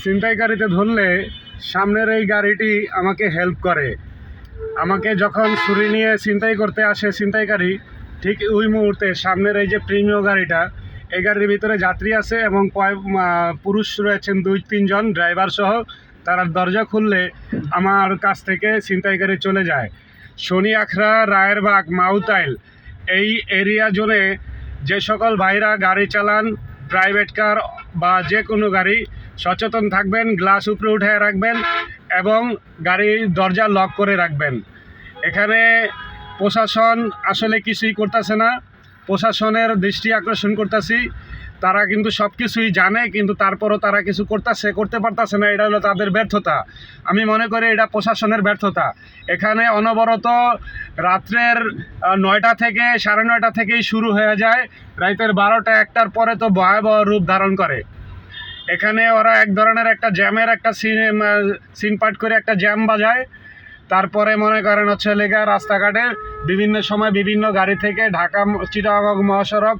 ছিনতাইকারীতে ধরলে সামনের এই গাড়িটি আমাকে হেল্প করে। আমাকে যখন ছুরি নিয়ে ছিনতাই করতে আসে ছিনতাইকারী, ঠিক ওই মুহূর্তে সামনের এই যে প্রিমিয় গাড়িটা, এই গাড়ির ভিতরে যাত্রী আছে এবং পুরুষ রয়েছেন 2-3 জন ড্রাইভার সহ। তারা দরজা খুললে আমার কাছ থেকে ছিনতাইকারী চলে যায়। শনি আখড়া, রায়েরবাগ, মাউতাইল এই এরিয়া জোনে যে সকল ভাইরা গাড়ি চালান, প্রাইভেট কার বা যে কোনো গাড়ি, সচেতন থাকবেন, গ্লাস উপরে উঠে রাখবেন এবং গাড়ির দরজা লক করে রাখবেন। এখানে প্রশাসন আসলে কিছুই করতেছে না। প্রশাসনের দৃষ্টি আকর্ষণ করতেছি, তারা কিন্তু সব কিছুই জানে, কিন্তু তারপরও তারা কিছু করতে পারতেছে না। এটা হলো তাদের ব্যর্থতা। আমি মনে করি এটা প্রশাসনের ব্যর্থতা। এখানে অনবরত রাত্রের 9টা থেকে 9:30 থেকেই শুরু হয়ে যায়, রাতের 12টা 1টার পরে তো ভয়াবহ রূপ ধারণ করে। এখানে ওরা এক ধরনের একটা জ্যামের একটা সিন পার্ট করে একটা জ্যাম বাজায়। তারপরে মনে করেন হচ্ছে লেগা রাস্তাঘাটে বিভিন্ন সময় বিভিন্ন গাড়ি থেকে ঢাকা চিটাগং মহাসড়ক,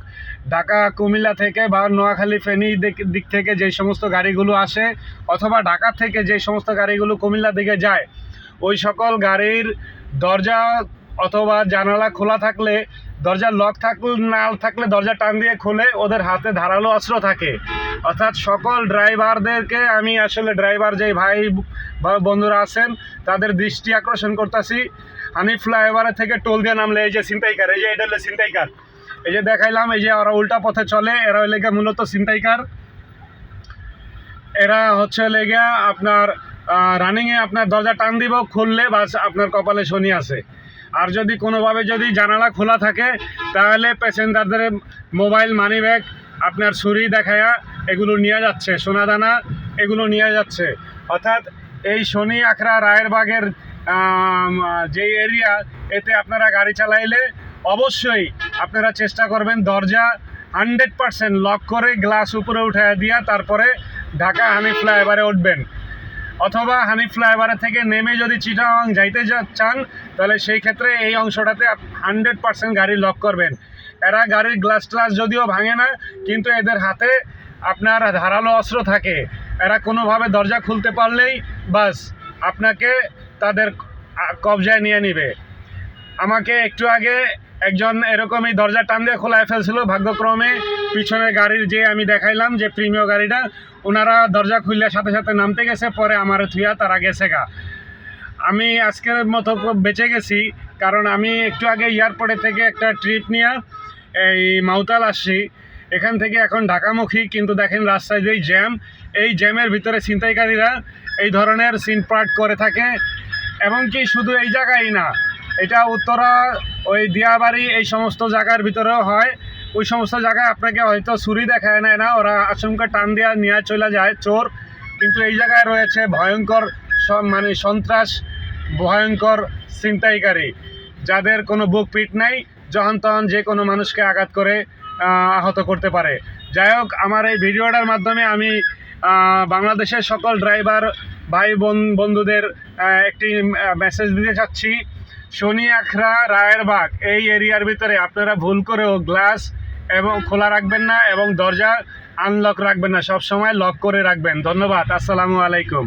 ঢাকা কুমিল্লা থেকে বা নোয়াখালী ফেনী দিক থেকে যে সমস্ত গাড়িগুলো আসে, অথবা ঢাকা থেকে যে সমস্ত গাড়িগুলো কুমিল্লার দিকে যায়, ওই সকল গাড়ির দরজা অথবা জানালা খোলা থাকলে, দরজা লক না থাকলে দরজা টান দিয়ে খোলে। ওদের হাতে ধারালো অস্ত্র থাকে। অর্থাৎ সকল ড্রাইভারদেরকে আমি আসলে ড্রাইভার যে ভাই বা বন্ধুরা আছেন তাদের দৃষ্টি আকর্ষণ করতেছি। হানিফ ফ্লাইওভারের থেকে টোল দিয়ে নামলে এই যে ছিনতাইকার, এই যে এটা হলো ছিনতাইকার, এই যে দেখাইলাম, এই যে ওরা উল্টা পথে চলে, এরা লেগে মূলত ছিনতাইকার। এরা হচ্ছে লেগে আপনার রানিংয়ে আপনার দরজা টান দিব, খুললে বাস আপনার কপালে শনি আছে। আর যদি কোনোভাবে যদি জানালা খোলা থাকে তাহলে প্যাসেঞ্জারদের মোবাইল, মানি ব্যাগ, আপনার ছুরি দেখায়া এগুলো নিয়ে যাচ্ছে, সোনাদানা এগুলো নিয়ে যাচ্ছে। অর্থাৎ এই শনি আখড়া রায়েরবাগের যে এরিয়া, এতে আপনারা গাড়ি চালাইলে অবশ্যই আপনারা চেষ্টা করবেন দরজা 100% লক করে গ্লাস উপরে উঠে দিয়া তারপরে ঢাকা হানিফ ফ্লাইওভারে উঠবেন। অথবা হানিফ ফ্লাইওভারের থেকে নেমে যদি চিটাগং যাইতে চান তাহলে সেই ক্ষেত্রে এই অংশটাতে 100% গাড়ি লক করবেন। এরা গাড়ির গ্লাস যদিও ভাঙে না, কিন্তু এদের হাতে আপনার ধারালো অস্ত্র থাকে। এরা কোনোভাবে দরজা খুলতে পারলেই বাস আপনাকে তাদের কবজায় নিয়ে নেবে। আমাকে একটু আগে একজন এরকমই দরজা টান দিয়ে খোলায় ফেলছিল। ভাগ্যক্রমে পিছনের গাড়ির যে আমি দেখাইলাম যে প্রিমিয় গাড়িটা, ওনারা দরজা খুললে সাথে সাথে নামতে গেছে, পরে আমার থুয়া তারা গেছে গা। আমি আজকের মতো বেঁচে গেছি, কারণ আমি একটু আগে এয়ারপোর্টে থেকে একটা ট্রিপ নিয়ে এই মাউতাল আসছি। এখান থেকে এখন ঢাকামুখী, কিন্তু দেখেন রাস্তায় যেই জ্যাম, এই জ্যামের ভিতরে ছিনতাইকারীরা এই ধরনের সিন পার্ট করে থাকে। এবং কি শুধু এই জায়গায় না, এটা উত্তরা, ওই দিয়াবাড়ি, এই সমস্ত জায়গার ভিতরেও হয়। ওই সমস্ত জায়গায় আপনাকে হয়তো ছুরি দেখায় না, ওরা আচমকা টান দেওয়া নিয়ে চলে যায় চোর। কিন্তু এই জায়গায় রয়েছে ভয়ঙ্কর সন্ত্রাস, ভয়ঙ্কর ছিনতাইকারী, যাদের কোনো বুক পিঠ নাই, যখন তখন যে কোনো মানুষকে আঘাত করে আহত করতে পারে। যাই হোক, আমার এই ভিডিওটার মাধ্যমে আমি বাংলাদেশের সকল ড্রাইভার ভাই বন্ধুদের একটি মেসেজ দিতে চাচ্ছি। শনি আখড়া, রায়েরবাগ এই এরিয়ার ভিতরে আপনারা ভুল করেও গ্লাস এবং খোলা রাখবেন না এবং দরজা আনলক রাখবেন না, সব সময় লক করে রাখবেন। ধন্যবাদ। আসসালামু আলাইকুম।